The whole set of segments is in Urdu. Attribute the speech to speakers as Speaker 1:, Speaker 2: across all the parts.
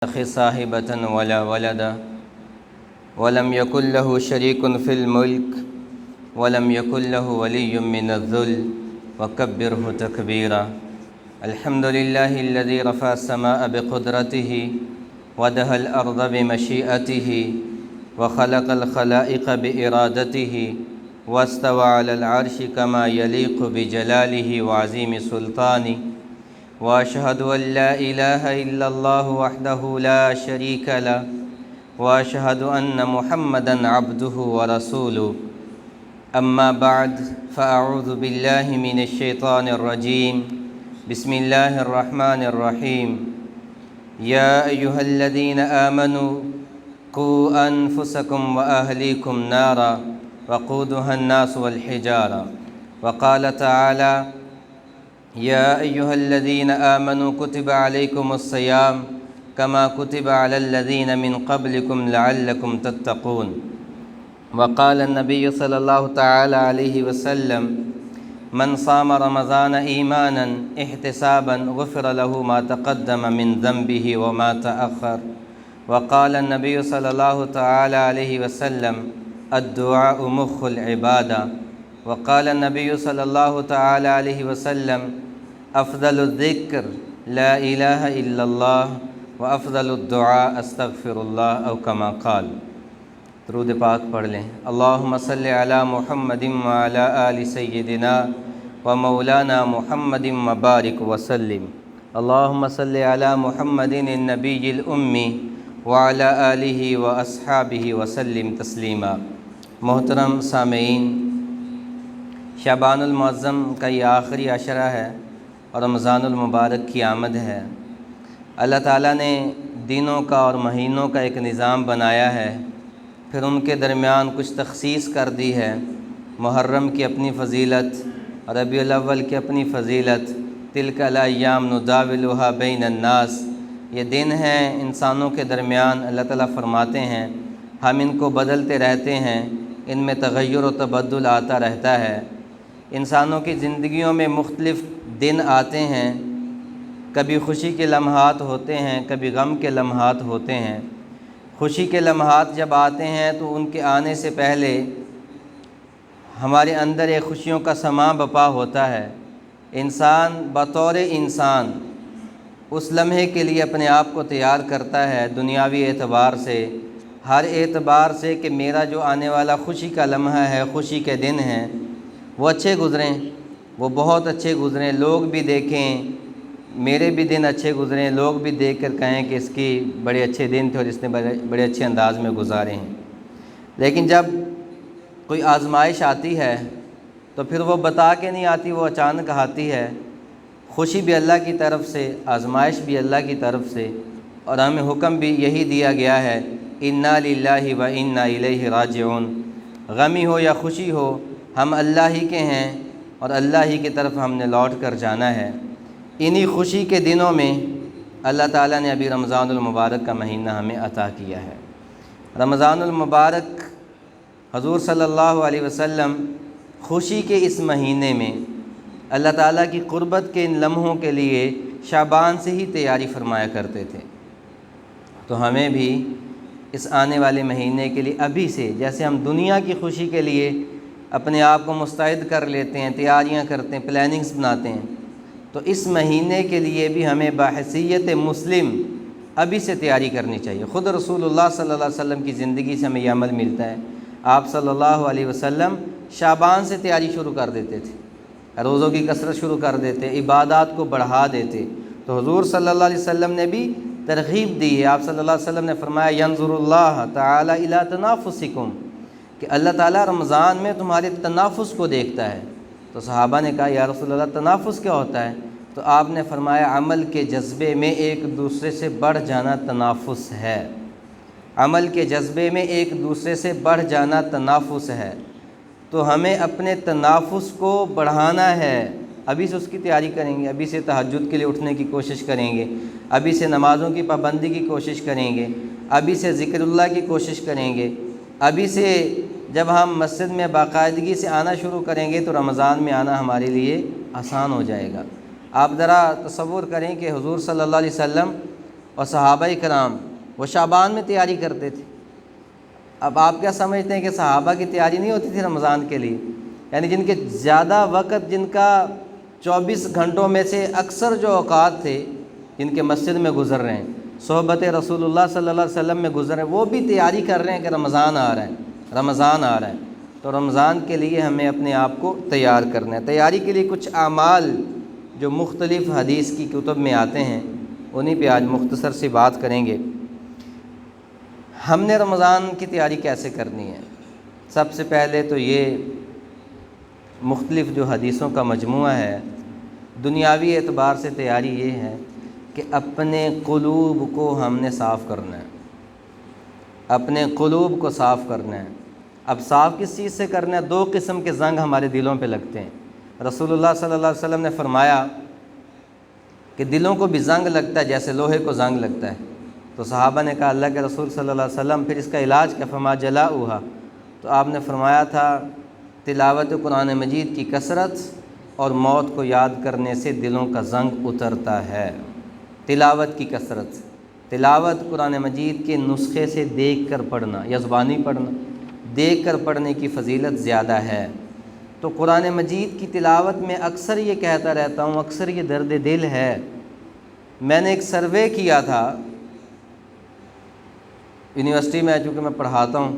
Speaker 1: أخي صاحبة ولا ولدا ولم يكن له شريك في الملك ولم يكن له ولي من الذل وكبره تكبيرا. الحمد لله الذي رفع السماء بقدرته ودها الأرض بمشيئته وخلق الخلائق بإرادته واستوى على العرش كما يليق بجلاله وعظيم سلطانه. وأشهد أن لا إله إلا الله وحده لا شريك له وأشهد أن محمدًا عبده ورسوله. أما بعد فأعوذ بالله من الشيطان الرجيم. بسم الله الرحمن الرحيم. يا أيها الذين آمنوا قوا أنفسكم وأهليكم نارا وقودها الناس والحجارة. وقال تعالى: يا أيها الذين آمنوا كتب عليكم الصيام كما كتب على الذين من قبلكم لعلكم تتقون. وقال النبي صلى الله تعالى عليه وسلم: من صام رمضان إيمانا احتسابا غفر له ما تقدم من ذنبه وما تأخر. وقال النبي صلى الله تعالى عليه وسلم: الدعاء مخ العبادة. وقال النبي صلى الله تعالى عليه وسلم: افضل الذکر لا الہ الا اللہ وافضل الدعاء استغفر اللہ او کما قال. درود پاک پڑھ لیں. اللہم صلی علی محمد وعلی آل سیدنا و مولانا محمد وبارک وسلم. اللہم صلی علی محمد النبی الامی وعلی آلہ واصحابہ وسلم تسلیما. محترم سامعین، شعبان المعظم کا یہ آخری عشرہ ہے اور رمضان المبارک کی آمد ہے. اللہ تعالیٰ نے دنوں کا اور مہینوں کا ایک نظام بنایا ہے، پھر ان کے درمیان کچھ تخصیص کر دی ہے. محرم کی اپنی فضیلت، ربیع الاول کی اپنی فضیلت. تلک الایام نداولها بین الناس، یہ دن ہیں انسانوں کے درمیان. اللہ تعالیٰ فرماتے ہیں ہم ان کو بدلتے رہتے ہیں، ان میں تغیر و تبدل آتا رہتا ہے. انسانوں کی زندگیوں میں مختلف دن آتے ہیں، کبھی خوشی کے لمحات ہوتے ہیں، کبھی غم کے لمحات ہوتے ہیں. خوشی کے لمحات جب آتے ہیں تو ان کے آنے سے پہلے ہمارے اندر ایک خوشیوں کا سماں بپا ہوتا ہے. انسان بطور انسان اس لمحے کے لیے اپنے آپ کو تیار کرتا ہے، دنیاوی اعتبار سے، ہر اعتبار سے، کہ میرا جو آنے والا خوشی کا لمحہ ہے، خوشی کے دن ہیں، وہ اچھے گزریں، وہ بہت اچھے گزریں. لوگ بھی دیکھیں میرے بھی دن اچھے گزریں، لوگ بھی دیکھ کر کہیں کہ اس کی بڑے اچھے دن تھے اور اس نے بڑے اچھے انداز میں گزارے ہیں. لیکن جب کوئی آزمائش آتی ہے تو پھر وہ بتا کے نہیں آتی، وہ اچانک آتی ہے. خوشی بھی اللہ کی طرف سے، آزمائش بھی اللہ کی طرف سے، اور ہمیں حکم بھی یہی دیا گیا ہے: انا للہ و انا الیہ راجعون. غمی ہو یا خوشی ہو، ہم اللہ ہی کے ہیں اور اللہ ہی کی طرف ہم نے لوٹ کر جانا ہے. انہی خوشی کے دنوں میں اللہ تعالیٰ نے ابھی رمضان المبارک کا مہینہ ہمیں عطا کیا ہے. رمضان المبارک، حضور صلی اللہ علیہ وسلم خوشی کے اس مہینے میں اللہ تعالیٰ کی قربت کے ان لمحوں کے لیے شعبان سے ہی تیاری فرمایا کرتے تھے. تو ہمیں بھی اس آنے والے مہینے کے لیے ابھی سے، جیسے ہم دنیا کی خوشی کے لیے اپنے آپ کو مستعد کر لیتے ہیں، تیاریاں کرتے ہیں، پلاننگز بناتے ہیں، تو اس مہینے کے لیے بھی ہمیں بحیثیت مسلم ابھی سے تیاری کرنی چاہیے. خود رسول اللہ صلی اللہ علیہ وسلم کی زندگی سے ہمیں یہ عمل ملتا ہے. آپ صلی اللہ علیہ وسلم شعبان سے تیاری شروع کر دیتے تھے، روزوں کی کثرت شروع کر دیتے، عبادات کو بڑھا دیتے. تو حضور صلی اللہ علیہ وسلم نے بھی ترغیب دی ہے. آپ صلی اللہ علیہ وسلم نے فرمایا: ینظر اللہ تعالی الی تنافسکم، کہ اللہ تعالیٰ رمضان میں تمہارے تنافس کو دیکھتا ہے. تو صحابہ نے کہا: یا رسول اللہ تنافس کیا ہوتا ہے؟ تو آپ نے فرمایا عمل کے جذبے میں ایک دوسرے سے بڑھ جانا تنافس ہے. عمل کے جذبے میں ایک دوسرے سے بڑھ جانا تنافس ہے. تو ہمیں اپنے تنافس کو بڑھانا ہے. ابھی سے اس کی تیاری کریں گے، ابھی سے تہجد کے لیے اٹھنے کی کوشش کریں گے، ابھی سے نمازوں کی پابندی کی کوشش کریں گے، ابھی سے ذکر اللہ کی کوشش کریں گے. ابھی سے جب ہم مسجد میں باقاعدگی سے آنا شروع کریں گے تو رمضان میں آنا ہمارے لیے آسان ہو جائے گا. آپ ذرا تصور کریں کہ حضور صلی اللہ علیہ وسلم اور صحابہ کرام وہ شعبان میں تیاری کرتے تھے۔ اب آپ کیا سمجھتے ہیں کہ صحابہ کی تیاری نہیں ہوتی تھی رمضان کے لیے؟ یعنی جن کے زیادہ وقت، جن کا 24 گھنٹوں میں سے اکثر جو اوقات تھے جن کے مسجد میں گزر رہے ہیں، صحبت رسول اللہ صلی اللہ علیہ وسلم میں گزر رہے ہیں، وہ بھی تیاری کر رہے ہیں کہ رمضان آ رہا ہے، رمضان آ رہا ہے۔ تو رمضان کے لیے ہمیں اپنے آپ کو تیار کرنا ہے۔ تیاری کے لیے کچھ اعمال جو مختلف حدیث کی کتب میں آتے ہیں، انہی پہ آج مختصر سی بات کریں گے۔ ہم نے رمضان کی تیاری کیسے کرنی ہے؟ سب سے پہلے تو یہ مختلف جو حدیثوں کا مجموعہ ہے، دنیاوی اعتبار سے تیاری یہ ہے کہ اپنے قلوب کو ہم نے صاف کرنا ہے، اپنے قلوب کو صاف کرنا ہے۔ اب صاف کس چیز سے کرنا ہے؟ 2 قسم کے زنگ ہمارے دلوں پہ لگتے ہیں۔ رسول اللہ صلی اللہ علیہ وسلم نے فرمایا کہ دلوں کو بھی زنگ لگتا ہے جیسے لوہے کو زنگ لگتا ہے۔ تو صحابہ نے کہا اللہ کے رسول صلی اللہ علیہ وسلم پھر اس کا علاج کیا؟ فرمایا جلاؤہا، تو آپ نے فرمایا تھا تلاوت قرآن مجید کی کثرت اور موت کو یاد کرنے سے دلوں کا زنگ اترتا ہے۔ تلاوت کی کثرت، تلاوت قرآن مجید کے نسخے سے دیکھ کر پڑھنا یا زبانی پڑھنا، دیکھ کر پڑھنے کی فضیلت زیادہ ہے۔ تو قرآن مجید کی تلاوت میں اکثر یہ کہتا رہتا ہوں، اکثر یہ درد دل ہے۔ میں نے ایک سروے کیا تھا یونیورسٹی میں، چونکہ میں پڑھاتا ہوں،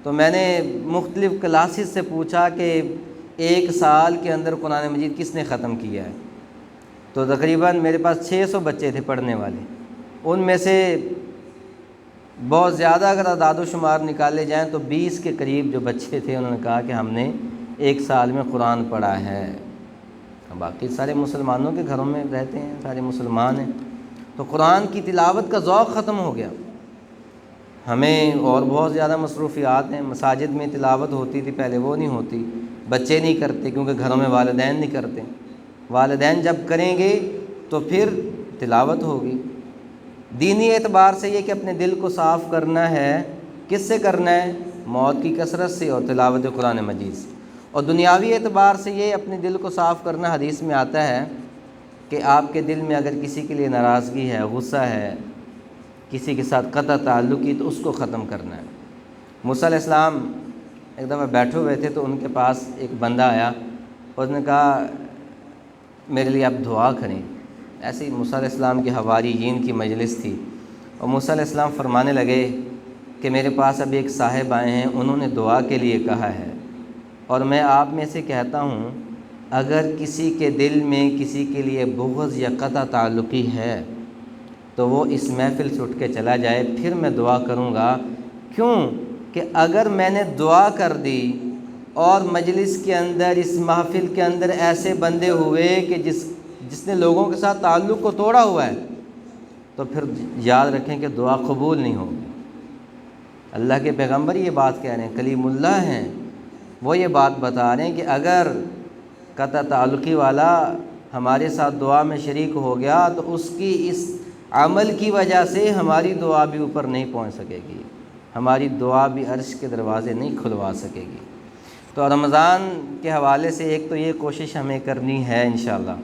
Speaker 1: تو میں نے مختلف کلاسز سے پوچھا کہ 1 سال کے اندر قرآن مجید کس نے ختم کیا ہے؟ تو تقریباً میرے پاس 600 بچے تھے پڑھنے والے۔ ان میں سے بہت زیادہ اگر اعداد و شمار نکالے جائیں تو 20 کے قریب جو بچے تھے انہوں نے کہا کہ ہم نے 1 سال میں قرآن پڑھا ہے۔ باقی سارے مسلمانوں کے گھروں میں رہتے ہیں، سارے مسلمان ہیں، تو قرآن کی تلاوت کا ذوق ختم ہو گیا۔ ہمیں اور بہت زیادہ مصروفیات ہیں۔ مساجد میں تلاوت ہوتی تھی پہلے، وہ نہیں ہوتی، بچے نہیں کرتے کیونکہ گھروں میں والدین نہیں کرتے۔ والدین جب کریں گے تو پھر تلاوت ہوگی۔ دینی اعتبار سے یہ کہ اپنے دل کو صاف کرنا ہے، کس سے کرنا ہے؟ موت کی کثرت سے اور تلاوت قرآن مجید سے۔ اور دنیاوی اعتبار سے یہ اپنے دل کو صاف کرنا، حدیث میں آتا ہے کہ آپ کے دل میں اگر کسی کے لیے ناراضگی ہے، غصہ ہے، کسی کے ساتھ قطع تعلقی، تو اس کو ختم کرنا ہے۔ موسیٰ علیہ السلام ایک دفعہ بیٹھے ہوئے تھے تو ان کے پاس ایک بندہ آیا، اس نے کہا میرے لیے آپ دعا کریں۔ ایسے ہی موسیٰ علیہ السلام کی حواریین کی مجلس تھی، اور موسیٰ علیہ السلام فرمانے لگے کہ میرے پاس اب ایک صاحب آئے ہیں، انہوں نے دعا کے لیے کہا ہے، اور میں آپ میں سے کہتا ہوں اگر کسی کے دل میں کسی کے لیے بغض یا قطع تعلقی ہے تو وہ اس محفل سے اٹھ کے چلا جائے، پھر میں دعا کروں گا۔ کیوں کہ اگر میں نے دعا کر دی اور مجلس کے اندر، اس محفل کے اندر ایسے بندے ہوئے کہ جس نے لوگوں کے ساتھ تعلق کو توڑا ہوا ہے، تو پھر یاد رکھیں کہ دعا قبول نہیں ہوگی۔ اللہ کے پیغمبر یہ بات کہہ رہے ہیں، کلیم اللہ ہیں، وہ یہ بات بتا رہے ہیں کہ اگر قطع تعلقی والا ہمارے ساتھ دعا میں شریک ہو گیا تو اس کی اس عمل کی وجہ سے ہماری دعا بھی اوپر نہیں پہنچ سکے گی، ہماری دعا بھی عرش کے دروازے نہیں کھلوا سکے گی۔ تو رمضان کے حوالے سے ایک تو یہ کوشش ہمیں کرنی ہے انشاءاللہ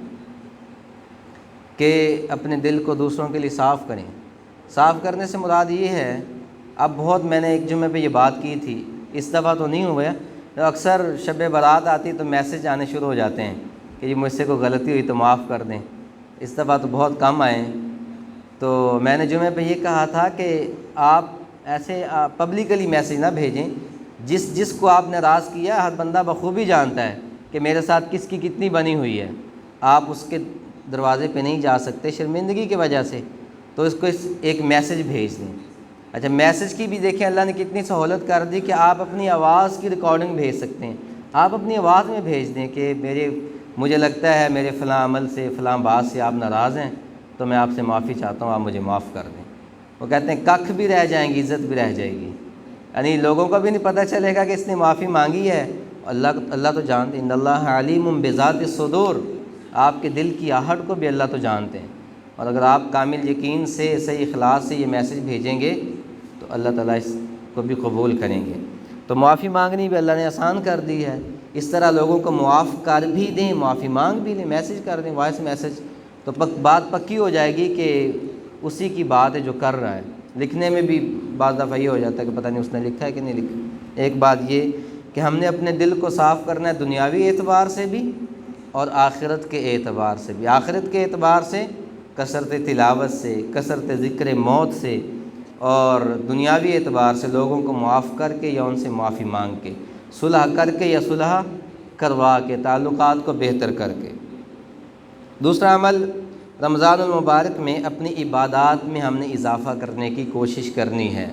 Speaker 1: کہ اپنے دل کو دوسروں کے لیے صاف کریں۔ صاف کرنے سے مراد یہ ہے، اب بہت میں نے ایک جمعہ پہ یہ بات کی تھی، اس دفعہ تو نہیں ہوا، اکثر شب برات آتی تو میسج آنے شروع ہو جاتے ہیں کہ یہ مجھ سے کوئی غلطی ہوئی تو معاف کر دیں۔ اس دفعہ تو بہت کم آئے ہیں۔ تو میں نے جمعہ پہ یہ کہا تھا کہ آپ ایسے پبلکلی میسج نہ بھیجیں، جس کو آپ نے راز کیا ہر بندہ بخوبی جانتا ہے کہ میرے ساتھ کس کی کتنی بنی ہوئی ہے، آپ اس کے دروازے پہ نہیں جا سکتے شرمندگی کی وجہ سے، تو اس کو ایک میسج بھیج دیں۔ اچھا، میسج کی بھی دیکھیں اللہ نے کتنی سہولت کر دی کہ آپ اپنی آواز کی ریکارڈنگ بھیج سکتے ہیں۔ آپ اپنی آواز میں بھیج دیں کہ مجھے لگتا ہے میرے فلاں عمل سے، فلاں بات سے آپ ناراض ہیں، تو میں آپ سے معافی چاہتا ہوں، آپ مجھے معاف کر دیں۔ وہ کہتے ہیں ککھ بھی رہ جائیں گی، عزت بھی رہ جائے گی، یعنی لوگوں کو بھی نہیں پتہ چلے گا کہ اس نے معافی مانگی ہے۔ اللہ تو جانتے ہیں، ان اللہ علیم بذات الصدور، آپ کے دل کی آہٹ کو بھی اللہ تو جانتے ہیں۔ اور اگر آپ کامل یقین سے، صحیح اخلاص سے یہ میسج بھیجیں گے تو اللہ تعالیٰ اس کو بھی قبول کریں گے۔ تو معافی مانگنی بھی اللہ نے آسان کر دی ہے، اس طرح لوگوں کو معاف کر بھی دیں، معافی مانگ بھی لیں، میسج کر دیں، وائس میسج، تو بات پکی ہو جائے گی کہ اسی کی بات ہے جو کر رہا ہے۔ لکھنے میں بھی بعض دفعہ یہ ہو جاتا ہے کہ پتہ نہیں اس نے لکھا ہے کہ نہیں لکھا۔ ایک بات یہ کہ ہم نے اپنے دل کو صاف کرنا ہے دنیاوی اعتبار سے بھی اور آخرت کے اعتبار سے بھی۔ آخرت کے اعتبار سے کثرت تلاوت سے، کثرت ذکر موت سے، اور دنیاوی اعتبار سے لوگوں کو معاف کر کے یا ان سے معافی مانگ کے، صلح کر کے یا صلح کروا کے، تعلقات کو بہتر کر کے۔ دوسرا عمل، رمضان المبارک میں اپنی عبادات میں ہم نے اضافہ کرنے کی کوشش کرنی ہے۔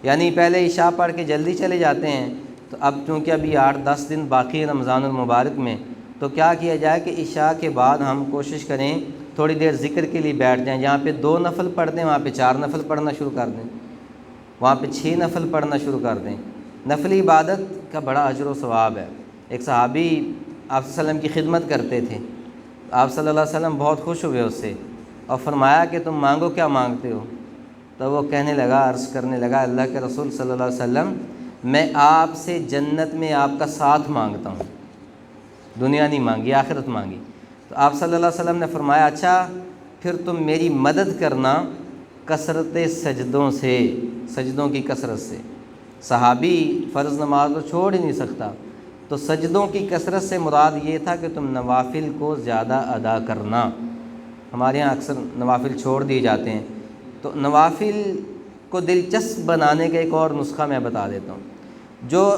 Speaker 1: یعنی پہلے عشاء پڑھ کے جلدی چلے جاتے ہیں، تو اب چونکہ ابھی 8-10 دن باقی ہے رمضان المبارک میں، تو کیا کیا جائے کہ عشاء کے بعد ہم کوشش کریں تھوڑی دیر ذکر کے لیے بیٹھ جائیں۔ جہاں پہ 2 نفل پڑھ دیں وہاں پہ 4 نفل پڑھنا شروع کر دیں، وہاں پہ 6 نفل پڑھنا شروع کر دیں۔ نفلی عبادت کا بڑا اجر و ثواب ہے۔ ایک صحابی آپ صلی اللہ علیہ وسلم کی خدمت کرتے تھے، آپ صلی اللہ علیہ وسلم بہت خوش ہوئے اس سے اور فرمایا کہ تم مانگو، کیا مانگتے ہو؟ تو وہ کہنے لگا، عرض کرنے لگا، اللہ کے رسول صلی اللہ علیہ وسلم، میں آپ سے جنت میں آپ کا ساتھ مانگتا ہوں، دنیا نہیں مانگی، آخرت مانگی۔ تو آپ صلی اللہ علیہ وسلم نے فرمایا، اچھا پھر تم میری مدد کرنا کثرت سجدوں سے، سجدوں کی کثرت سے۔ صحابی فرض نماز تو چھوڑ ہی نہیں سکتا، تو سجدوں کی کثرت سے مراد یہ تھا کہ تم نوافل کو زیادہ ادا کرنا۔ ہمارے ہاں اکثر نوافل چھوڑ دیے جاتے ہیں، تو نوافل کو دلچسپ بنانے کا ایک اور نسخہ میں بتا دیتا ہوں۔ جو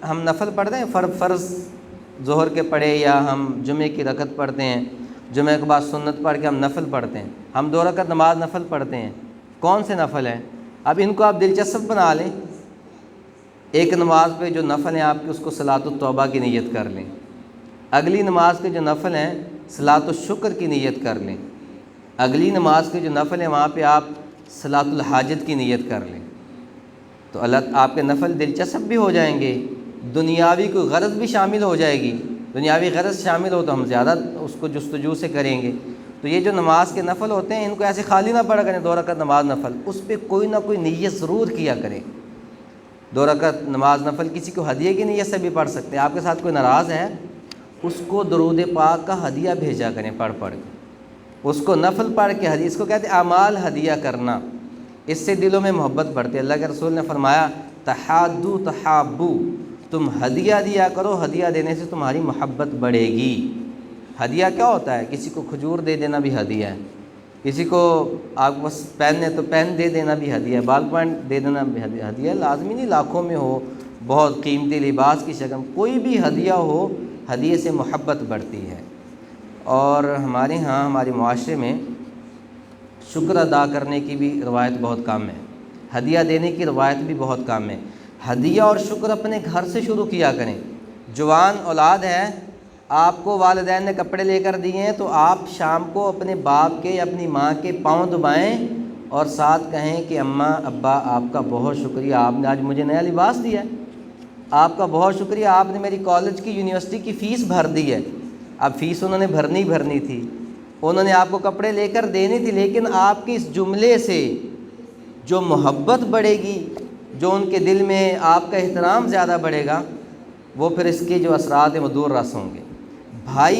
Speaker 1: ہم نفل پڑھتے ہیں، فرض ظہر کے پڑھے یا ہم جمعے کی رکعت پڑھتے ہیں، جمعے کے بعد سنت پڑھ کے ہم نفل پڑھتے ہیں، ہم 2 رکعت نماز نفل پڑھتے ہیں۔ کون سے نفل ہیں؟ اب ان کو آپ دلچسپ بنا لیں۔ ایک نماز پہ جو نفل ہیں آپ کی، اس کو صلاۃ التوبہ کی نیت کر لیں۔ اگلی نماز کے جو نفل ہیں صلاۃ الشکر کی نیت کر لیں۔ اگلی نماز کے جو نفل ہیں وہاں پہ آپ صلاۃ الحاجت کی نیت کر لیں، تو اللہ آپ کے نفل دلچسپ بھی ہو جائیں گے، دنیاوی کوئی غرض بھی شامل ہو جائے گی۔ دنیاوی غرض شامل ہو تو ہم زیادہ اس کو جستجو سے کریں گے۔ تو یہ جو نماز کے نفل ہوتے ہیں، ان کو ایسے خالی نہ پڑھا کریں 2 رکعت نماز نفل، اس پہ کوئی نہ کوئی نیت ضرور کیا کریں۔ 2 رکعت نماز نفل کسی کو ہدیے کی نیت سے بھی پڑھ سکتے ہیں۔ آپ کے ساتھ کوئی ناراض ہے، اس کو درود پاک کا ہدیہ بھیجا کریں پڑھ کے، اس کو نفل پڑھ کے ہدیہ، اس کو کہتے ہیں اعمال ہدیہ کرنا، اس سے دلوں میں محبت بڑھتی ہے۔ اللہ کے رسول نے فرمایا، تحادو تحابو، تم ہدیہ دیا کرو، ہدیہ دینے سے تمہاری محبت بڑھے گی۔ ہدیہ کیا ہوتا ہے؟ کسی کو کھجور دے دینا بھی ہدیہ ہے، کسی کو آپ بس پین ہے تو پین دے دینا بھی ہدیہ ہے، بال پوائنٹ دے دینا بھی ہدیہ ہے۔ لازمی نہیں لاکھوں میں ہو، بہت قیمتی لباس کی شکل، کوئی بھی ہدیہ ہو، ہدیے سے محبت بڑھتی ہے۔ اور ہمارے ہاں ہمارے معاشرے میں شکر ادا کرنے کی بھی روایت بہت کم ہے، ہدیہ دینے کی روایت بھی بہت کم ہے۔ ہدیہ اور شکر اپنے گھر سے شروع کیا کریں۔ جوان اولاد ہے، آپ کو والدین نے کپڑے لے کر دیے ہیں، تو آپ شام کو اپنے باپ کے یا اپنی ماں کے پاؤں دبائیں اور ساتھ کہیں کہ اماں ابا آپ کا بہت شکریہ، آپ نے آج مجھے نیا لباس دیا ہے، آپ کا بہت شکریہ، آپ نے میری کالج کی یونیورسٹی کی فیس بھر دی ہے۔ اب فیس انہوں نے بھرنی تھی، انہوں نے آپ کو کپڑے لے کر دینی تھی، لیکن آپ کے اس جملے سے جو محبت بڑھے گی، جو ان کے دل میں آپ کا احترام زیادہ بڑھے گا، وہ پھر اس کے جو اثرات ہیں وہ دور رس ہوں گے۔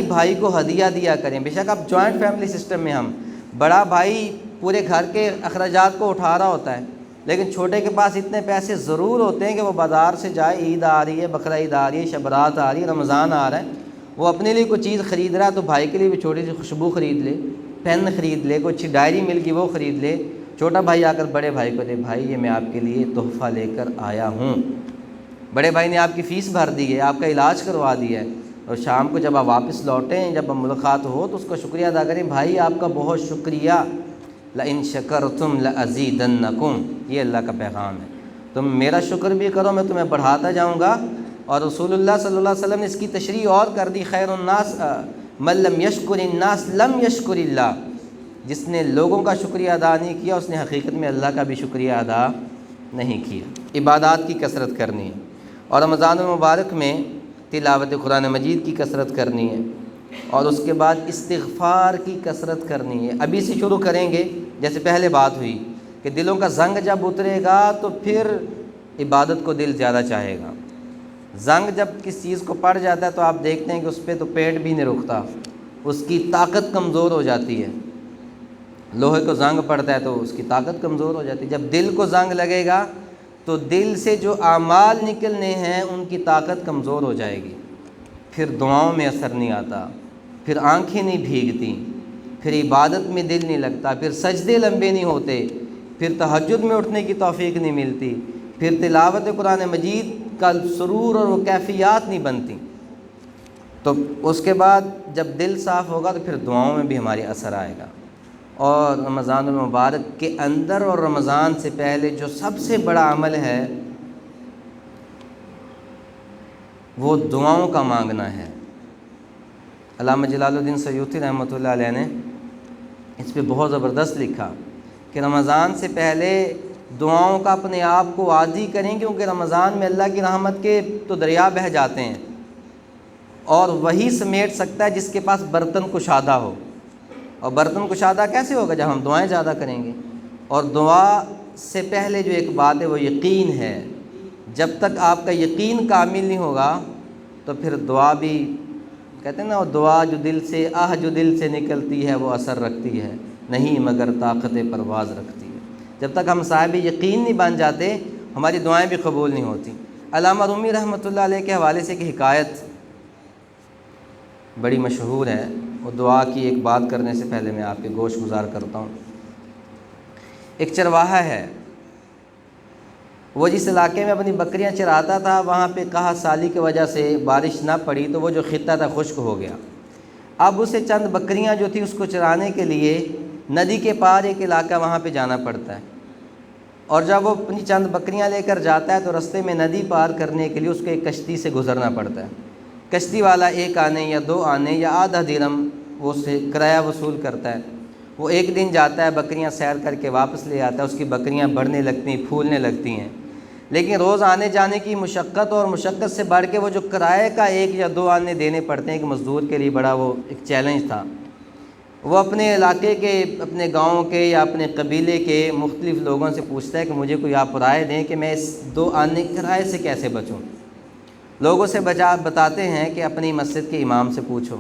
Speaker 1: بھائی کو ہدیہ دیا کریں۔ بے شک اب جوائنٹ فیملی سسٹم میں ہم بڑا بھائی پورے گھر کے اخراجات کو اٹھا رہا ہوتا ہے، لیکن چھوٹے کے پاس اتنے پیسے ضرور ہوتے ہیں کہ وہ بازار سے جائے، عید آ رہی ہے، بقرہ عید آ رہی ہے، شب برات آ رہی ہے، رمضان آ رہا ہے، وہ اپنے لیے کوئی چیز خرید رہا ہے تو بھائی کے لیے بھی چھوٹی سی خوشبو خرید لے، پین خرید لے، کوئی اچھی ڈائری مل گئی وہ خرید لے، چھوٹا بھائی آ کر بڑے بھائی کو دے، بھائی یہ میں آپ کے لیے تحفہ لے کر آیا ہوں۔ بڑے بھائی نے آپ کی فیس بھر دی ہے، آپ کا علاج کروا دیا ہے، اور شام کو جب آپ واپس لوٹیں، جب ملاقات ہو تو اس کو شکریہ ادا کریں، بھائی آپ کا بہت شکریہ، لئن شکرتم لازیدنکم، یہ اللہ کا پیغام ہے، تم میرا شکر بھی کرو میں تمہیں بڑھاتا جاؤں گا۔ اور رسول اللہ صلی اللہ علیہ وسلم نے اس کی تشریح اور کر دی، خیر الناس من لم یشکر الناس لم یشکر اللہ، جس نے لوگوں کا شکریہ ادا نہیں کیا اس نے حقیقت میں اللہ کا بھی شکریہ ادا نہیں کیا۔ عبادات کی کثرت کرنی ہے، اور رمضان المبارک میں تلاوت قرآن مجید کی کثرت کرنی ہے، اور اس کے بعد استغفار کی کثرت کرنی ہے۔ ابھی سے شروع کریں گے، جیسے پہلے بات ہوئی کہ دلوں کا زنگ جب اترے گا تو پھر عبادت کو دل زیادہ چاہے گا۔ زنگ جب کس چیز کو پڑ جاتا ہے تو آپ دیکھتے ہیں کہ اس پہ تو پیٹ بھی نہیں رکتا، اس کی طاقت کمزور ہو جاتی ہے۔ لوہے کو زنگ پڑتا ہے تو اس کی طاقت کمزور ہو جاتی ہے۔ جب دل کو زنگ لگے گا تو دل سے جو اعمال نکلنے ہیں ان کی طاقت کمزور ہو جائے گی، پھر دعاؤں میں اثر نہیں آتا، پھر آنکھیں نہیں بھیگتی، پھر عبادت میں دل نہیں لگتا، پھر سجدے لمبے نہیں ہوتے، پھر تہجد میں اٹھنے کی توفیق نہیں ملتی، پھر تلاوت قرآن مجید کا سرور اور وہ کیفیات نہیں بنتی۔ تو اس کے بعد جب دل صاف ہوگا تو پھر دعاؤں میں بھی ہمارے اثر آئے گا۔ اور رمضان المبارک کے اندر اور رمضان سے پہلے جو سب سے بڑا عمل ہے وہ دعاؤں کا مانگنا ہے۔ علامہ جلال الدین سیوطی رحمۃ اللہ علیہ نے اس پہ بہت زبردست لکھا کہ رمضان سے پہلے دعاؤں کا اپنے آپ کو عادی کریں، کیونکہ رمضان میں اللہ کی رحمت کے تو دریا بہہ جاتے ہیں، اور وہی سمیٹ سکتا ہے جس کے پاس برتن کشادہ ہو۔ اور برتن کشادہ کیسے ہوگا؟ جب ہم دعائیں زیادہ کریں گے۔ اور دعا سے پہلے جو ایک بات ہے وہ یقین ہے۔ جب تک آپ کا یقین کامل نہیں ہوگا تو پھر دعا بھی، کہتے ہیں نا، وہ دعا جو دل سے جو دل سے نکلتی ہے وہ اثر رکھتی ہے، نہیں مگر طاقت پرواز رکھتی ہے۔ جب تک ہم صاحب یقین نہیں بن جاتے ہماری دعائیں بھی قبول نہیں ہوتی۔ علامہ رومی رحمۃ اللہ علیہ کے حوالے سے ایک حکایت بڑی مشہور ہے، وہ دعا کی ایک بات کرنے سے پہلے میں آپ کے گوش گزار کرتا ہوں۔ ایک چرواہا ہے، وہ جس علاقے میں اپنی بکریاں چراتا تھا وہاں پہ قحط سالی کی وجہ سے بارش نہ پڑی تو وہ جو خطہ تھا خشک ہو گیا۔ اب اسے چند بکریاں جو تھی اس کو چرانے کے لیے ندی کے پار ایک علاقہ وہاں پہ جانا پڑتا ہے، اور جب وہ اپنی چند بکریاں لے کر جاتا ہے تو رستے میں ندی پار کرنے کے لیے اس کو ایک کشتی سے گزرنا پڑتا ہے۔ کشتی والا ایک آنے یا دو آنے یا آدھا درہم وہ سے کرایہ وصول کرتا ہے۔ وہ ایک دن جاتا ہے، بکریاں سیر کر کے واپس لے آتا ہے، اس کی بکریاں بڑھنے لگتی ہیں، پھولنے لگتی ہیں، لیکن روز آنے جانے کی مشقت اور مشقت سے بڑھ کے وہ جو کرائے کا ایک یا دو آنے دینے پڑتے ہیں ایک مزدور کے لیے، بڑا وہ ایک چیلنج تھا۔ وہ اپنے علاقے کے، اپنے گاؤں کے یا اپنے قبیلے کے مختلف لوگوں سے پوچھتا ہے کہ مجھے کوئی آپ رائے دیں کہ میں اس دو آنے کرائے سے کیسے بچوں۔ لوگوں سے بتاتے ہیں کہ اپنی مسجد کے امام سے پوچھو۔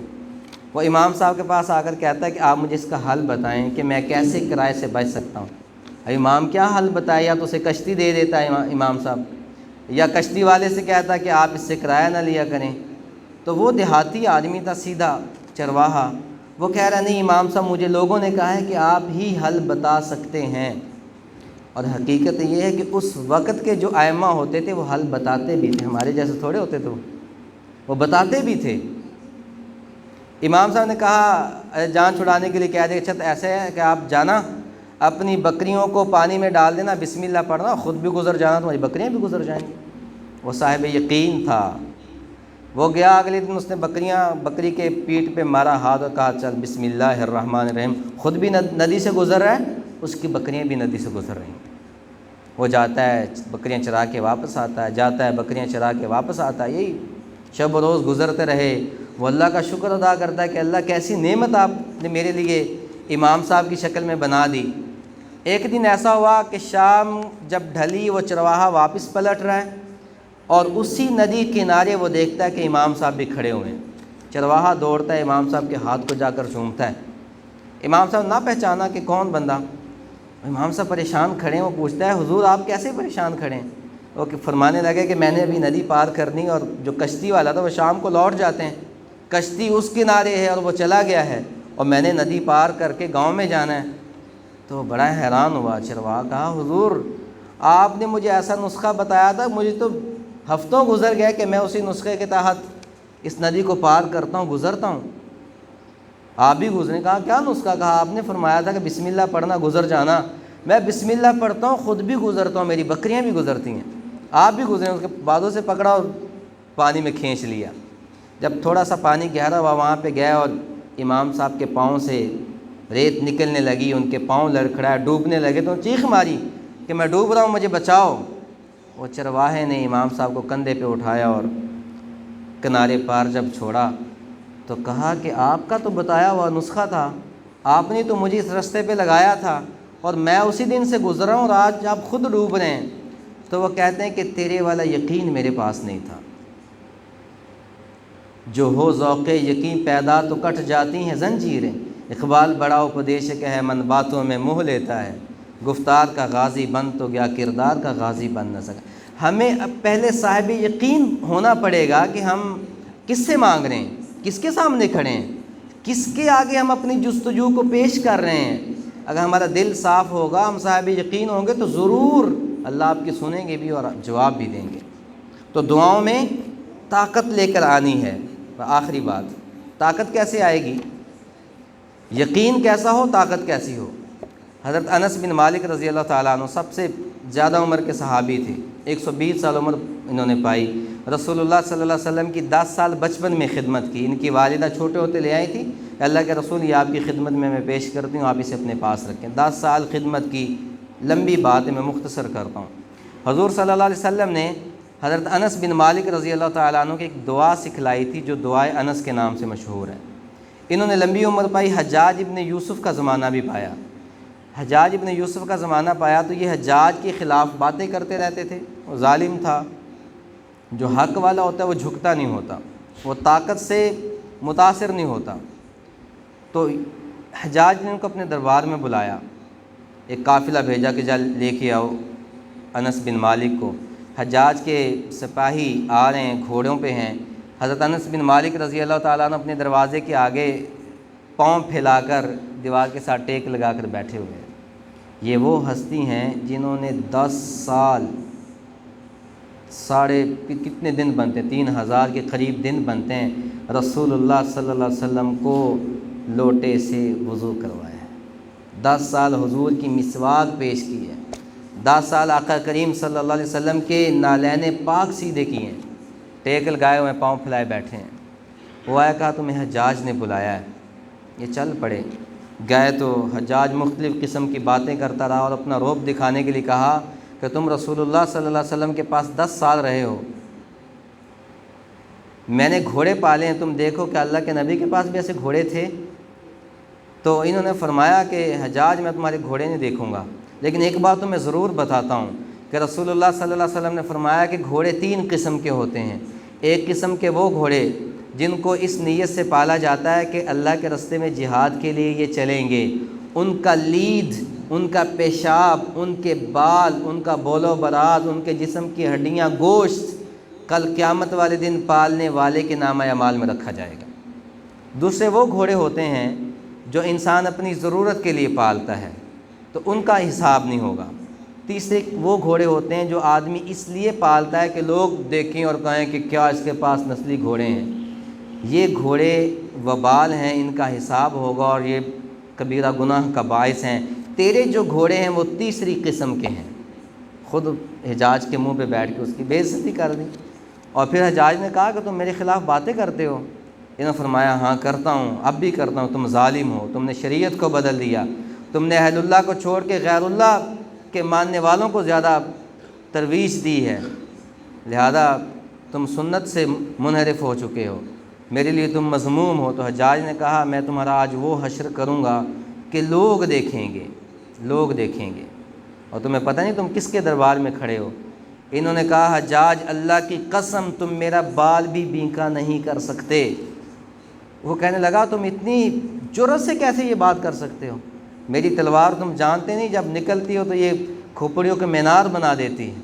Speaker 1: وہ امام صاحب کے پاس آ کر کہتا ہے کہ آپ مجھے اس کا حل بتائیں کہ میں کیسے کرائے سے بچ سکتا ہوں۔ امام کیا حل بتائے؟ یا تو اسے کشتی دے دیتا ہے امام صاحب، یا کشتی والے سے کہتا کہ آپ اس سے کرایہ نہ لیا کریں۔ تو وہ دیہاتی آدمی تھا، سیدھا چرواہا، وہ کہہ رہا نہیں امام صاحب، مجھے لوگوں نے کہا ہے کہ آپ ہی حل بتا سکتے ہیں۔ اور حقیقت یہ ہے کہ اس وقت کے جو ائمہ ہوتے تھے وہ حل بتاتے بھی تھے، ہمارے جیسے تھوڑے ہوتے تھے، وہ بتاتے بھی تھے۔ امام صاحب نے کہا جان چھڑانے کے لیے کہہ دیا، اچھا ایسے ہے کہ آپ جانا اپنی بکریوں کو پانی میں ڈال دینا، بسم اللہ پڑھنا، خود بھی گزر جانا، تمہاری بکریاں بھی گزر جائیں گی۔ وہ صاحب یقین تھا، وہ گیا، اگلے دن اس نے بکری کے پیٹھ پہ مارا ہاتھ اور کہا چل بسم اللہ الرحمن الرحیم، خود بھی ندی سے گزر رہا ہے، اس کی بکریاں بھی ندی سے گزر رہی ہیں۔ وہ جاتا ہے بکریاں چرا کے واپس آتا ہے، جاتا ہے بکریاں چرا کے واپس آتا ہے، یہی شب و روز گزرتے رہے۔ وہ اللہ کا شکر ادا کرتا ہے کہ اللہ کیسی نعمت آپ نے میرے لیے امام صاحب کی شکل میں بنا دی۔ ایک دن ایسا ہوا کہ شام جب ڈھلی وہ چرواہا واپس پلٹ رہا ہے، اور اسی ندی کنارے وہ دیکھتا ہے کہ امام صاحب بھی کھڑے ہوئے ہیں۔ چرواہا دوڑتا ہے امام صاحب کے ہاتھ کو جا کر چومتا ہے۔ امام صاحب نہ پہچانا کہ کون بندہ، امام صاحب پریشان کھڑے ہیں۔ وہ پوچھتا ہے حضور آپ کیسے پریشان کھڑے ہیں؟ وہ فرمانے لگے کہ میں نے ابھی ندی پار کرنی، اور جو کشتی والا تھا وہ شام کو لوٹ جاتے ہیں، کشتی اس کنارے ہے اور وہ چلا گیا ہے، اور میں نے ندی پار کر کے گاؤں میں جانا ہے۔ تو بڑا حیران ہوا چرواہا، کہا حضور آپ نے مجھے ایسا نسخہ بتایا تھا، مجھے تو ہفتوں گزر گئے کہ میں اسی نسخے کے تحت اس ندی کو پار کرتا ہوں، گزرتا ہوں، آپ بھی گزریں۔ کہا کیا نسخہ؟ کہا آپ نے فرمایا تھا کہ بسم اللہ پڑھنا گزر جانا، میں بسم اللہ پڑھتا ہوں، خود بھی گزرتا ہوں، میری بکریاں بھی گزرتی ہیں، آپ بھی گزریں۔ اس کے بازوں سے پکڑا اور پانی میں کھینچ لیا۔ جب تھوڑا سا پانی گہرا ہوا وہاں پہ گیا اور امام صاحب کے پاؤں سے ریت نکلنے لگی، ان کے پاؤں لڑکھڑائے، ڈوبنے لگے، تو چیخ ماری کہ میں ڈوب رہا ہوں، مجھے بچاؤ۔ وہ چرواہے نے امام صاحب کو کندھے پہ اٹھایا اور کنارے پار جب چھوڑا تو کہا کہ آپ کا تو بتایا ہوا نسخہ تھا، آپ نے تو مجھے اس رستے پہ لگایا تھا، اور میں اسی دن سے گزرا ہوں اور آج آپ خود ڈوب رہے ہیں۔ تو وہ کہتے ہیں کہ تیرے والا یقین میرے پاس نہیں تھا۔ جو ہو ذوق یقین پیدا تو کٹ جاتی ہیں زنجیریں، اقبال بڑا اپدیشک ہے، من باتوں میں موہ لیتا ہے، گفتار کا غازی بن تو گیا کردار کا غازی بن نہ سکا۔ ہمیں اب پہلے صاحب یقین ہونا پڑے گا کہ ہم کس سے مانگ رہے ہیں، کس کے سامنے کھڑے ہیں، کس کے آگے ہم اپنی جستجو کو پیش کر رہے ہیں۔ اگر ہمارا دل صاف ہوگا، ہم صاحب یقین ہوں گے، تو ضرور اللہ آپ کی سنیں گے بھی اور جواب بھی دیں گے۔ تو دعاؤں میں طاقت لے کر آنی ہے۔ آخری بات، طاقت کیسے آئے گی؟ یقین کیسا ہو، طاقت کیسی ہو؟ حضرت انس بن مالک رضی اللہ تعالیٰ عنہ سب سے زیادہ عمر کے صحابی تھے، 120 سال عمر انہوں نے پائی۔ رسول اللہ صلی اللہ علیہ وسلم کی 10 سال بچپن میں خدمت کی۔ ان کی والدہ چھوٹے ہوتے لے آئی تھی کہ اللہ کے رسول یہ آپ کی خدمت میں پیش کرتی ہوں، آپ اسے اپنے پاس رکھیں۔ 10 سال خدمت کی، لمبی بات ہے، میں مختصر کرتا ہوں۔ حضور صلی اللہ علیہ وسلم نے حضرت انس بن مالک رضی اللہ تعالیٰ عنہ کی ایک دعا سکھلائی تھی جو دعائے انس کے نام سے مشہور ہے۔ انہوں نے لمبی عمر پائی، حجاج ابن یوسف کا زمانہ بھی پایا۔ حجاج ابن یوسف کا زمانہ پایا تو یہ حجاج کے خلاف باتیں کرتے رہتے تھے۔ وہ ظالم تھا، جو حق والا ہوتا ہے وہ جھکتا نہیں ہوتا، وہ طاقت سے متاثر نہیں ہوتا۔ تو حجاج نے ان کو اپنے دربار میں بلایا، ایک قافلہ بھیجا کہ جا لے کے آؤ انس بن مالک کو۔ حجاج کے سپاہی آ رہے ہیں، گھوڑوں پہ ہیں۔ حضرت انس بن مالک رضی اللہ تعالیٰ عنہ اپنے دروازے کے آگے پاؤں پھیلا کر دیوار کے ساتھ ٹیک لگا کر بیٹھے ہوئے ہیں۔ یہ وہ ہستی ہیں جنہوں نے 10 سال کتنے دن بنتے ہیں، 3000 کے قریب دن بنتے ہیں، رسول اللہ صلی اللہ علیہ وسلم کو لوٹے سے وضو کروایا ہے۔ 10 سال حضور کی مسواک پیش کی ہے، 10 سال آقا کریم صلی اللہ علیہ وسلم کے نالین پاک سیدھے کیے ہیں، ٹیک لگائے ہوئے پاؤں پھیلائے بیٹھے ہیں۔ وہ آیا، کہا تمہیں حجاج نے بلایا ہے۔ یہ چل پڑے، گئے تو حجاج مختلف قسم کی باتیں کرتا رہا اور اپنا رعب دکھانے کے لیے کہا کہ تم رسول اللہ صلی اللہ علیہ وسلم کے پاس 10 سال رہے ہو، میں نے گھوڑے پالے ہیں، تم دیکھو کہ اللہ کے نبی کے پاس بھی ایسے گھوڑے تھے؟ تو انہوں نے فرمایا کہ حجاج میں تمہارے گھوڑے نہیں دیکھوں گا، لیکن ایک بات تو میں ضرور بتاتا ہوں کہ رسول اللہ صلی اللہ علیہ وسلم نے فرمایا کہ گھوڑے 3 قسم کے ہوتے ہیں۔ ایک قسم کے وہ گھوڑے جن کو اس نیت سے پالا جاتا ہے کہ اللہ کے رستے میں جہاد کے لیے یہ چلیں گے، ان کا لید، ان کا پیشاب، ان کے بال، ان کا بول و براز، ان کے جسم کی ہڈیاں، گوشت کل قیامت والے دن پالنے والے کے نامہ اعمال میں رکھا جائے گا۔ دوسرے وہ گھوڑے ہوتے ہیں جو انسان اپنی ضرورت کے لیے پالتا ہے، تو ان کا حساب نہیں ہوگا۔ تیسرے وہ گھوڑے ہوتے ہیں جو آدمی اس لیے پالتا ہے کہ لوگ دیکھیں اور کہیں کہ کیا اس کے پاس نسلی گھوڑے ہیں۔ یہ گھوڑے وبال ہیں، ان کا حساب ہوگا اور یہ کبیرہ گناہ کا باعث ہیں۔ تیرے جو گھوڑے ہیں وہ تیسری قسم کے ہیں۔ خود حجاج کے منہ پہ بیٹھ کے اس کی بے عزتی کر دی۔ اور پھر حجاج نے کہا کہ تم میرے خلاف باتیں کرتے ہو؟ انہوں نے فرمایا ہاں کرتا ہوں، اب بھی کرتا ہوں، تم ظالم ہو، تم نے شریعت کو بدل دیا، تم نے اہل اللہ کو چھوڑ کے غیر اللہ کے ماننے والوں کو زیادہ ترویج دی ہے، لہذا تم سنت سے منحرف ہو چکے ہو، میرے لیے تم مذموم ہو۔ تو حجاج نے کہا میں تمہارا آج وہ حشر کروں گا کہ لوگ دیکھیں گے، لوگ دیکھیں گے، اور تمہیں پتہ نہیں تم کس کے دربار میں کھڑے ہو۔ انہوں نے کہا حجاج اللہ کی قسم تم میرا بال بھی بینکا نہیں کر سکتے۔ وہ کہنے لگا تم اتنی جرأت سے کیسے یہ بات کر سکتے ہو؟ میری تلوار تم جانتے نہیں، جب نکلتی ہو تو یہ کھوپڑیوں کے مینار بنا دیتی ہے۔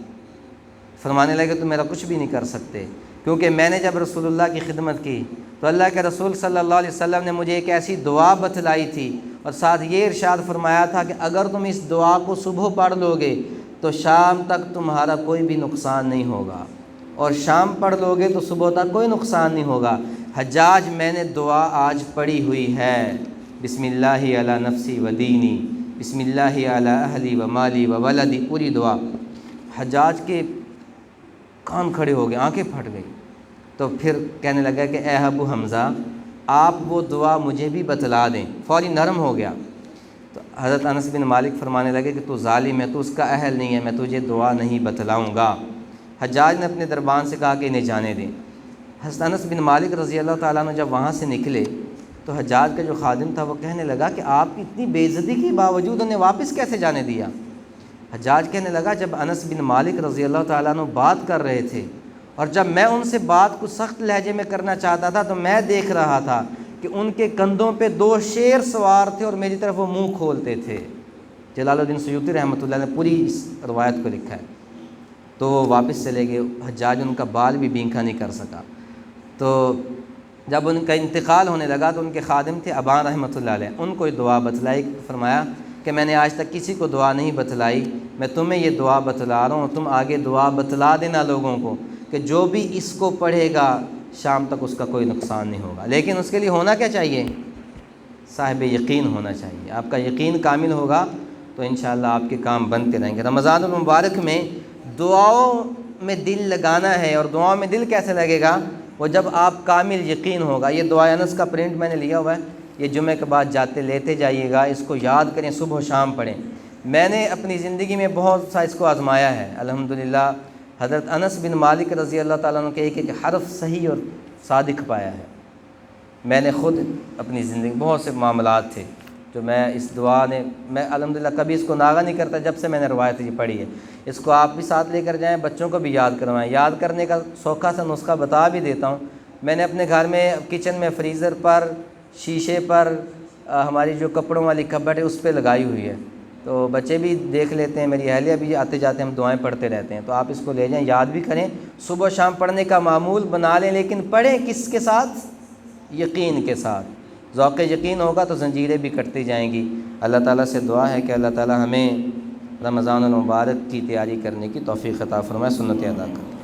Speaker 1: فرمانے لگے تم میرا کچھ بھی نہیں کر سکتے، کیونکہ میں نے جب رسول اللہ کی خدمت کی تو اللہ کے رسول صلی اللہ علیہ وسلم نے مجھے ایک ایسی دعا بتلائی تھی اور ساتھ یہ ارشاد فرمایا تھا کہ اگر تم اس دعا کو صبح پڑھ لو گے تو شام تک تمہارا کوئی بھی نقصان نہیں ہوگا، اور شام پڑھ لو گے تو صبح تک کوئی نقصان نہیں ہوگا۔ حجاج میں نے دعا آج پڑھی ہوئی ہے، بسم اللہ علی نفسی و دینی، بسم اللہ علی اہلی و مالی و ولدی، پوری دعا۔ حجاج کے کان کھڑے ہو گئے، آنکھیں پھٹ گئی۔ تو پھر کہنے لگا کہ اے ابو حمزہ آپ وہ دعا مجھے بھی بتلا دیں، فوری نرم ہو گیا۔ تو حضرت انس بن مالک فرمانے لگے کہ تو ظالم ہے، تو اس کا اہل نہیں ہے، میں تجھے دعا نہیں بتلاؤں گا۔ حجاج نے اپنے دربان سے کہا کہ انہیں جانے دیں۔ حضرت انس بن مالک رضی اللہ تعالیٰ عنہ جب وہاں سے نکلے تو حجاج کا جو خادم تھا وہ کہنے لگا کہ آپ کی اتنی بے عزتی کے باوجود انہیں واپس کیسے جانے دیا؟ حجاج کہنے لگا جب انس بن مالک رضی اللہ تعالیٰ عنہ بات کر رہے تھے اور جب میں ان سے بات کو سخت لہجے میں کرنا چاہتا تھا تو میں دیکھ رہا تھا کہ ان کے کندھوں پہ 2 شیر سوار تھے اور میری طرف وہ منہ کھولتے تھے۔ جلال الدین سیوطی رحمۃ اللہ نے پوری اس روایت کو لکھا ہے۔ تو وہ واپس چلے گئے، حجاج ان کا بال بھی بینکا نہیں کر سکا۔ تو جب ان کا انتقال ہونے لگا تو ان کے خادم تھے ابان رحمۃ اللہ علیہ، ان کو یہ دعا بتلائی، فرمایا کہ میں نے آج تک کسی کو دعا نہیں بتلائی، میں تمہیں یہ دعا بتلا رہا ہوں، تم آگے دعا بتلا دینا لوگوں کو کہ جو بھی اس کو پڑھے گا شام تک اس کا کوئی نقصان نہیں ہوگا۔ لیکن اس کے لیے ہونا کیا چاہیے؟ صاحب یقین ہونا چاہیے۔ آپ کا یقین کامل ہوگا تو انشاءاللہ آپ کے کام بنتے رہیں گے۔ رمضان المبارک میں دعاؤں میں دل لگانا ہے، اور دعاؤں میں دل کیسے لگے گا؟ وہ جب آپ کامل یقین ہوگا۔ یہ دعا انس کا پرنٹ میں نے لیا ہوا ہے، یہ جمعہ کے بعد جاتے لیتے جائیے گا، اس کو یاد کریں، صبح و شام پڑھیں۔ میں نے اپنی زندگی میں بہت سا اس کو آزمایا ہے الحمدللہ۔ حضرت انس بن مالک رضی اللہ تعالیٰ عنہ کے ایک ایک حرف صحیح اور صادق پایا ہے۔ میں نے خود اپنی زندگی بہت سے معاملات تھے جو میں اس دعا نے، میں الحمدللہ کبھی اس کو ناغہ نہیں کرتا جب سے میں نے روایت یہ پڑھی ہے۔ اس کو آپ بھی ساتھ لے کر جائیں، بچوں کو بھی یاد کروائیں۔ یاد کرنے کا سوکھا سا نسخہ بتا بھی دیتا ہوں۔ میں نے اپنے گھر میں کچن میں فریزر پر، شیشے پر، ہماری جو کپڑوں والی کبٹ ہے اس پہ لگائی ہوئی ہے، تو بچے بھی دیکھ لیتے ہیں، میری اہلیہ بھی آتے جاتے ہم دعائیں پڑھتے رہتے ہیں۔ تو آپ اس کو لے جائیں، یاد بھی کریں، صبح و شام پڑھنے کا معمول بنا لیں، لیکن پڑھیں کس کے ساتھ؟ یقین کے ساتھ۔ ذوق یقین ہوگا تو زنجیریں بھی کٹتی جائیں گی۔ اللہ تعالیٰ سے دعا ہے کہ اللہ تعالیٰ ہمیں رمضان المبارک کی تیاری کرنے کی توفیق عطا فرمائے، سنتیں ادا کریں۔